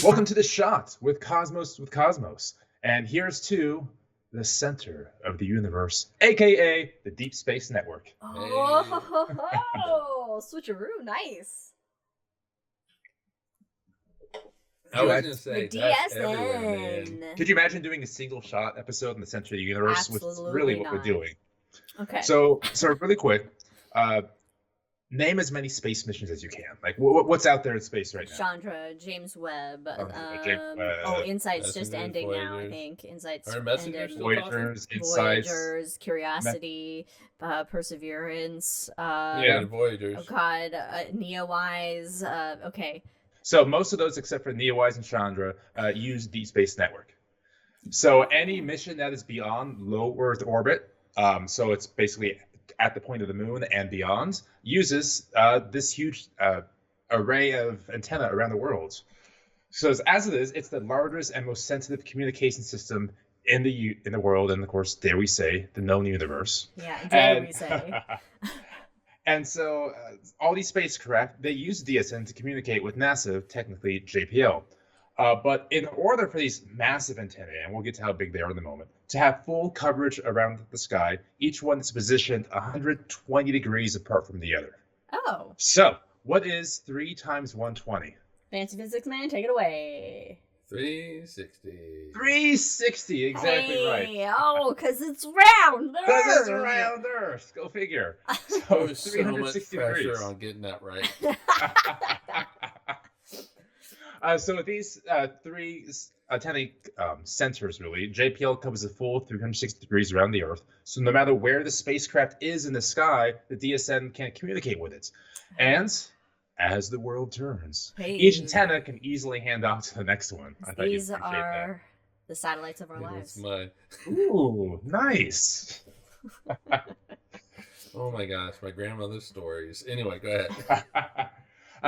Welcome to The Shot with Cosmos. And here's to the center of the universe, aka the Deep Space Network. Oh, switcheroo, nice. I was gonna say The that's everywhere, DSN. man. Could you imagine doing a single shot episode in the center of the universe? Which is really what we're Absolutely doing. Okay. So really quick, name as many space missions as you can. Like, what's out there in space right now? Chandra, James Webb. James Webb. Insight's just Messengers, ending now, I Voyagers. think. Insight's Are Messengers ending. still talking? Voyagers, Insights. Voyagers, Curiosity, Perseverance. Yeah, Voyagers. Oh God, Neowise. Okay. So most of those, except for Neowise and Chandra, use Deep Space Network. So any mission that is beyond low Earth orbit, so it's basically at the point of the moon and beyond, uses this huge array of antenna around the world. So as it is, it's the largest and most sensitive communication system in the world, and of course, dare we say, the known universe. Yeah, dare we say. And so all these spacecraft, they use DSN to communicate with NASA, technically JPL. But in order for these massive antennae, and we'll get to how big they are in a moment, to have full coverage around the sky, each one is positioned 120 degrees apart from the other. Oh. So what is 3 times 120? Fancy physics man, take it away. 360. 360, exactly right. Oh, because it's round Earth. Because it's around Earth. Go figure. There So was so much 360 pressure degrees. on getting that right. So with these 3 antennae sensors, really, JPL covers a full 360 degrees around the Earth. So no matter where the spacecraft is in the sky, the DSN can communicate with it. And as the world turns, each antenna can easily hand off to the next one. I thought These you'd appreciate are the satellites of our That's lives. that. Ooh, nice. Oh my gosh, my grandmother's stories. Anyway, go ahead.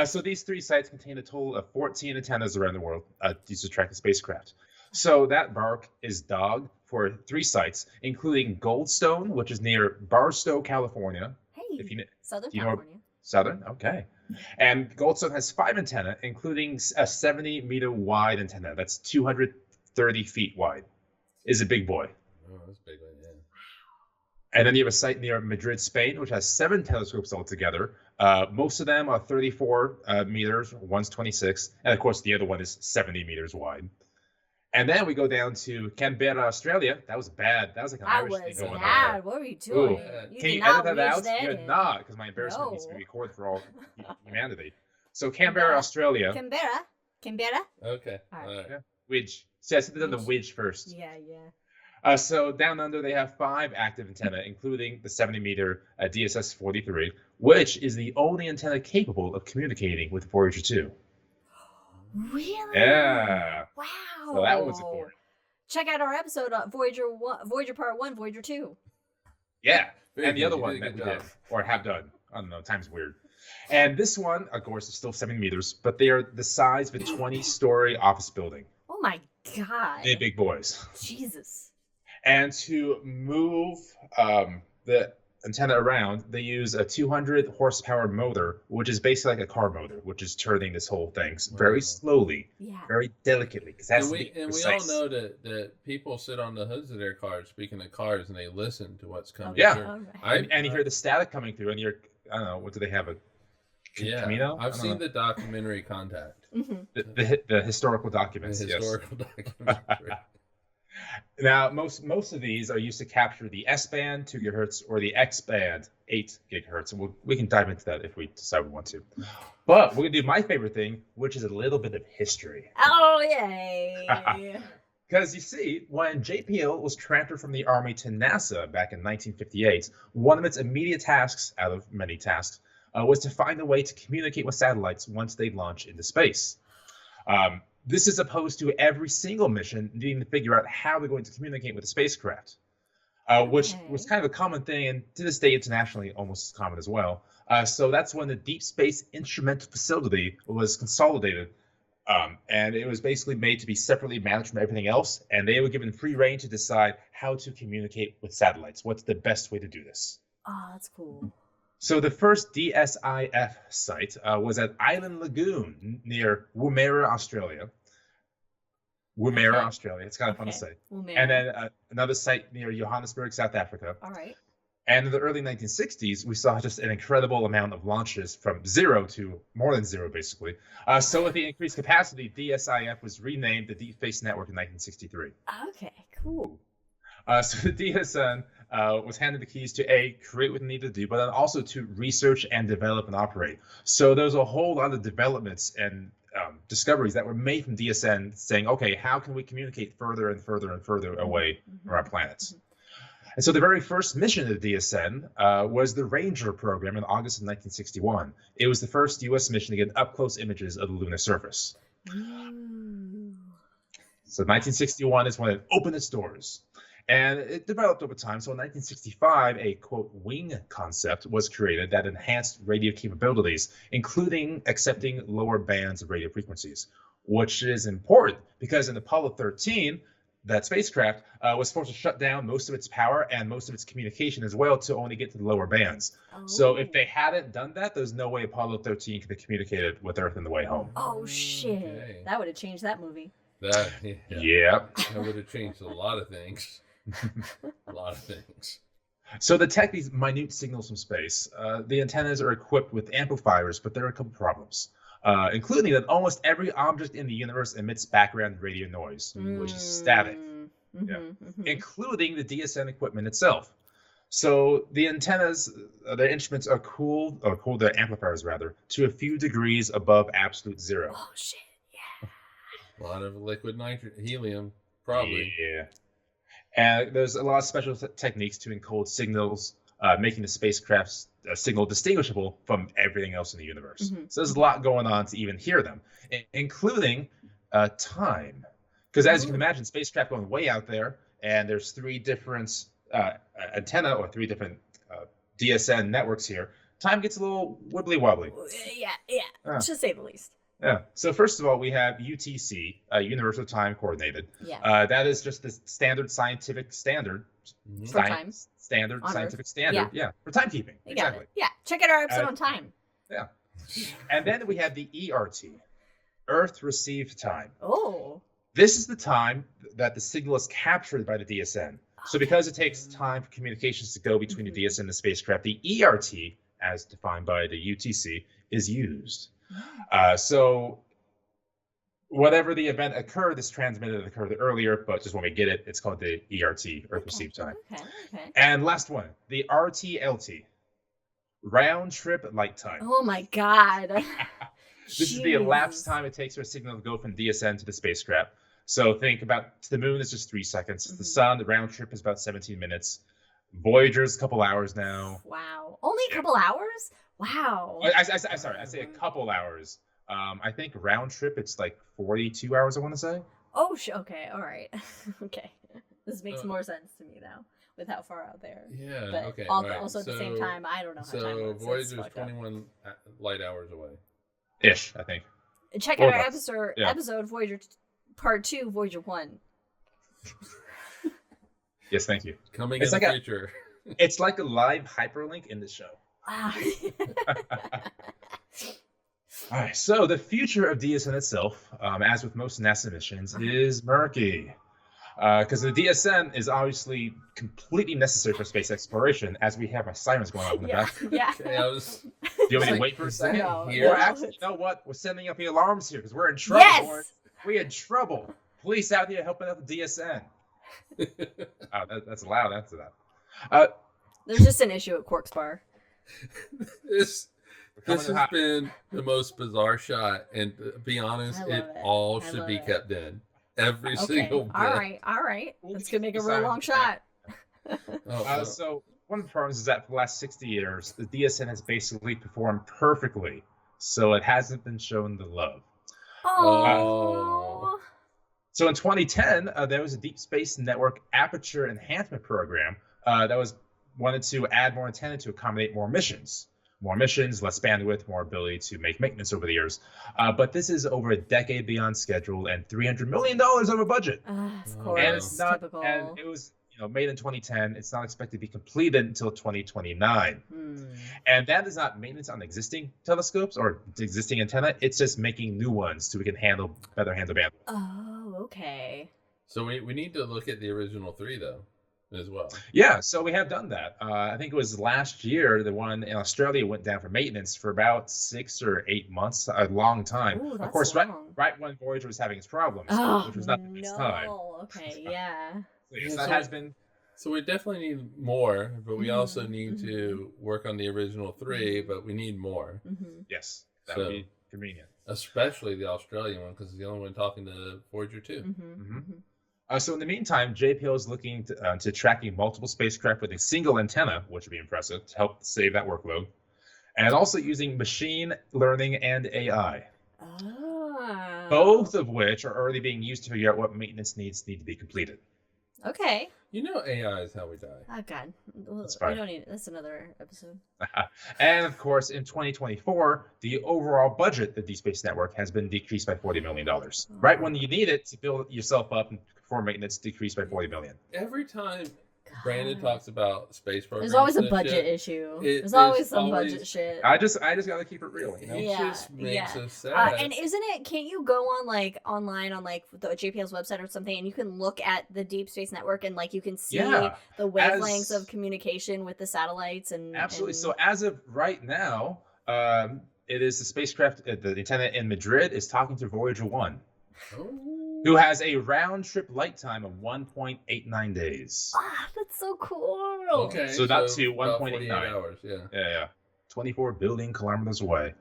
So these 3 sites contain a total of 14 antennas around the world used to track the spacecraft. So that bark is dog for 3 sites, including Goldstone, which is near Barstow, California. Hey, If you, Southern do you know- California. Southern? Okay. And Goldstone has 5 antennae, including a 70-meter wide antenna. That's 230 feet wide. Is a big boy. Oh, that's a big one, yeah. And then you have a site near Madrid, Spain, which has 7 telescopes altogether. Most of them are 34 meters, one's 26, and of course the other one is 70 meters wide. And then we go down to Canberra, Australia. That was bad. That was like an That Irish was thing going on bad. there. What were you doing? Ooh. You Can did you not edit that reach out? that You're in. not, because my embarrassment needs to be No. recorded for all humanity. So Canberra, Australia. Canberra. Okay. All right. All right. Yeah. Widge. See, I said the Widge first. Yeah. So down under, they have 5 active antenna, including the 70-meter DSS-43, which is the only antenna capable of communicating with Voyager 2. Really? Yeah. Wow. So that was important. Check out our episode on Voyager Part 1, Voyager 2. Yeah. Very And the good. other You one did a that we good did, job. or have done. I don't know, time's weird. And this one, of course, is still 7 meters, but they are the size of a 20-story office building. Oh my God. They're big boys. Jesus. And to move the antenna around, they use a 200 horsepower motor, which is basically like a car motor, which is turning this whole thing very slowly, Yeah. very delicately. Because And we all know that people sit on the hoods of their cars, speaking of cars, and they listen to what's coming Yeah. through. All right. And you hear the static coming through, and you're, I don't know, what do they have? Camino? I've seen the documentary Contact. Mhm. The historical documents. The Yes. historical documentary. Now, most of these are used to capture the S-band, 2 gigahertz, or the X-band, 8 gigahertz. And we can dive into that if we decide we want to. But we're going to do my favorite thing, which is a little bit of history. Oh, yay. Because you see, when JPL was transferred from the Army to NASA back in 1958, one of its immediate tasks, out of many tasks, was to find a way to communicate with satellites once they launch into space. This is opposed to every single mission needing to figure out how they're going to communicate with the spacecraft, which was kind of a common thing, and to this day internationally almost as common as well. So that's when the Deep Space Instrumental Facility was consolidated, and it was basically made to be separately managed from everything else, and they were given free reign to decide how to communicate with satellites. What's the best way to do this? Oh, that's cool. So the first DSIF site was at Island Lagoon near Woomera, Australia. Woomera, Okay. Australia. It's kind of fun to Okay. say. Woomera. And then another site near Johannesburg, South Africa. All right. And in the early 1960s, we saw just an incredible amount of launches from zero to more than zero, basically. So with the increased capacity, DSIF was renamed the Deep Space Network in 1963. Okay. Cool. So the DSN was handed the keys to A, create what it needed to do, but then also to research and develop and operate. So there was a whole lot of developments and discoveries that were made from DSN saying, okay, how can we communicate further and further and further away from our planets? And so the very first mission of the DSN was the Ranger program in August of 1961. It was the first U.S. mission to get up-close images of the lunar surface. Ooh. So 1961 is when it opened its doors. And it developed over time. So in 1965, a, quote, wing concept was created that enhanced radio capabilities, including accepting lower bands of radio frequencies, which is important because in Apollo 13, that spacecraft was forced to shut down most of its power and most of its communication as well to only get to the lower bands. Oh. So if they hadn't done that, there's no way Apollo 13 could have communicated with Earth on the way home. Oh shit! Okay. That would have changed that movie. That Yeah. would have changed a lot of things. A lot of things. So to detect these minute signals from space, the antennas are equipped with amplifiers, but there are a couple problems, including that almost every object in the universe emits background radio noise, which is static, including the DSN equipment itself. So the antennas, the instruments are cooled, the amplifiers rather, to a few degrees above absolute zero. Oh shit! Yeah. A lot of liquid helium, probably. Yeah. And there's a lot of special techniques to encode signals, making the spacecraft's signal distinguishable from everything else in the universe. So there's a lot going on to even hear them, including time. Because as you can imagine, spacecraft going way out there, and there's three different antenna or three different DSN networks here. Time gets a little wibbly wobbly. Yeah. To say the least. Yeah. So first of all, we have UTC, Universal Time Coordinated. Yeah. That is just the standard scientific standard. For time. Standard On scientific Earth. standard. Yeah. For timekeeping. You got Exactly. it. Yeah. Check out our episode on time. Yeah. And then we have the ERT, Earth Received Time. Oh. This is the time that the signal is captured by the DSN. So because it takes time for communications to go between the DSN and the spacecraft, the ERT, as defined by the UTC, is used. So whatever the event occurred, this transmitted occurred earlier, but just when we get it, it's called the ERT, Earth Received Time. Okay. And last one, the RTLT, Round Trip Light Time. Oh my god. This is the elapsed time it takes for a signal to go from DSN to the spacecraft. So think about, to the moon is just 3 seconds. The sun, the round trip is about 17 minutes. Voyager's a couple hours now. Wow. Only a couple hours? Wow. Sorry, I say a couple hours. I think round trip, it's like 42 hours, I want to say. Oh, okay. All right. Okay. This makes more sense to me now with how far out there. Yeah, But okay. also at the same time, I don't know how time So works. It's Voyager's fucked up. 21 light hours away. Ish, I think. Check Or out our less. episode Voyager Part 2, Voyager 1. Yes, thank you. Coming It's in like the future. It's like a live hyperlink in the show. Wow. All right, so the future of DSN itself, as with most NASA missions, is murky. Because the DSN is obviously completely necessary for space exploration, as we have our sirens going off in the back. Yeah. Okay, I was Do you want me to Like, wait for a is second? No, here? Or actually, you know what? We're sending up the alarms here because we're in trouble. Yes! We're in trouble. Police out here helping out the DSN. That's loud after that. There's just an issue at Quark's Bar. this We're this coming has to been the most bizarre shot, and to be honest, I love it it. all I should love be it. kept in. Every Okay. single bit. All right. We'll Let's keep go make a the real sirens long back. shot. So one of the problems is that for the last 60 years, the DSN has basically performed perfectly, so it hasn't been shown the love. Oh. So in 2010, there was a Deep Space Network Aperture Enhancement Program that wanted to add more antenna to accommodate more missions. More missions, less bandwidth, more ability to make maintenance over the years. But this is over a decade beyond schedule and $300 million over budget. Of course. And it's not, Typical. and it was made in 2010. It's not expected to be completed until 2029. And that is not maintenance on existing telescopes or existing antenna. It's just making new ones so we can better handle bandwidth. Oh, Okay. So we need to look at the original 3 though, as well. Yeah, so we have done that. I think it was last year, the one in Australia went down for maintenance for about 6 or 8 months, a long time. Ooh, Of that's course, long. right when Voyager was having its problems, Oh, which was not the best time. no. Okay, yeah. So, yes, Yeah, that so has been. So we definitely need more, but we also Mhm, need to work on the original 3, but we need more. Mm-hmm. Yes, that So- would be convenient. Especially the Australian one, because it's the only one talking to Voyager 2. Mm-hmm. Mhm. So in the meantime, JPL is looking to tracking multiple spacecraft with a single antenna, which would be impressive to help save that workload, and also using machine learning and AI, Oh. both of which are already being used to figure out what maintenance needs need to be completed. Okay. You know AI is how we die. Oh God. Well, That's we fine. don't need it. That's another episode. And of course, in 2024, the overall budget of Deep Space Network has been decreased by $40 million. Right when you need it to build yourself up and perform maintenance, decreased by $40 million. Every time God. Brandon talks about space programs, There's always a and budget shit, issue. It- There's always there's some always- budget shit. I just got to keep it real, you know? It Yeah, just makes yeah. us sad. And isn't it? Can't you go on online on like the JPL's website or something, and you can look at the Deep Space Network and like you can see Yeah, the wavelengths as- of communication with the satellites and Absolutely. and- So as of right now, it is the spacecraft, the antenna in Madrid is talking to Voyager 1, Oh. who has a round-trip light time of 1.89 days. Ah, that's so cool. Okay. So not to about 1.89 48 hours, yeah. Yeah. 24 billion kilometers away.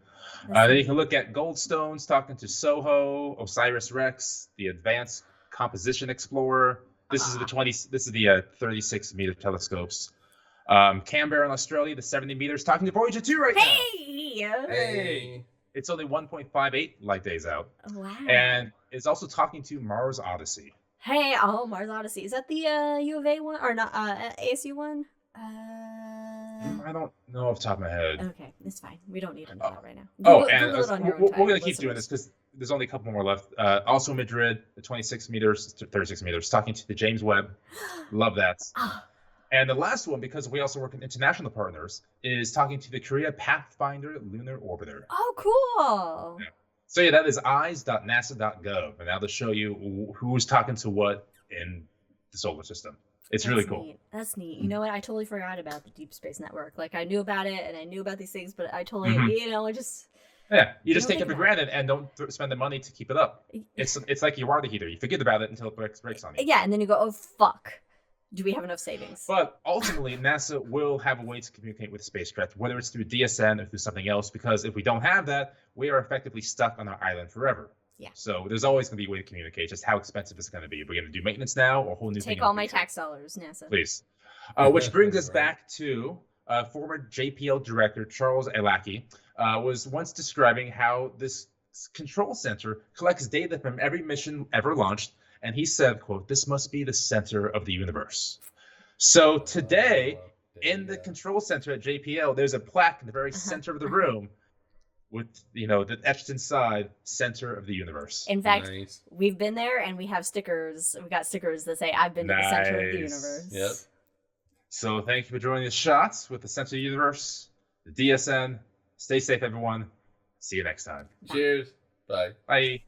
That's Then you can look at Goldstones talking to Soho, Osiris-Rex, the Advanced Composition Explorer. This is the 36-meter telescopes. Canberra in Australia, the 70 meters, talking to Voyager 2 right now. Hey. Hey! It's only 1.58 light days out. Wow. And it's also talking to Mars Odyssey. Hey, oh, Mars Odyssey. Is that the U of A one or not? ASU one? I don't know off the top of my head. Okay, it's fine. We don't need to know that right now. Oh, Google and it on your own we're time, going to keep doing this listeners. because there's only a couple more left. Also Madrid, the 26 meters, 36 meters, talking to the James Webb. Love that. Ah, And the last one, because we also work with international partners, is talking to the Korea Pathfinder Lunar Orbiter. oh, cool. Yeah. So yeah, that is eyes.nasa.gov, and that'll show you who's talking to what in the solar system. It's really That's cool. neat. That's neat. You know what? I totally forgot about the Deep Space Network. Like, I knew about it and I knew about these things, but I totally, Mhm. I just. Yeah, you You just don't take it think for about granted and don't spend the money to keep it up. It's like your water heater. You forget about it until it breaks on you. Yeah, and then you go, oh, fuck. Do we have enough savings? But ultimately, NASA will have a way to communicate with the spacecraft, whether it's through DSN or through something else, because if we don't have that, we are effectively stuck on our island forever. Yeah. So there's always going to be a way to communicate. Just how expensive is it going to be? Are we going to do maintenance now or a whole new thing? Take in the all my future? tax dollars, NASA. Please. Which brings us Right. back to former JPL director Charles Alaki was once describing how this control center collects data from every mission ever launched, and he said, quote, "This must be the center of the universe." So today, in the control center at JPL, there's a plaque in the very center of the room with, the etched inside center of the universe. In fact, Nice. we've been there and we have stickers. We got stickers that say, I've been to the center of the Nice. universe. Yep. So thank you for joining the shots with the center of the universe, the DSN. Stay safe, everyone. See you next time. Cheers. Bye. Bye.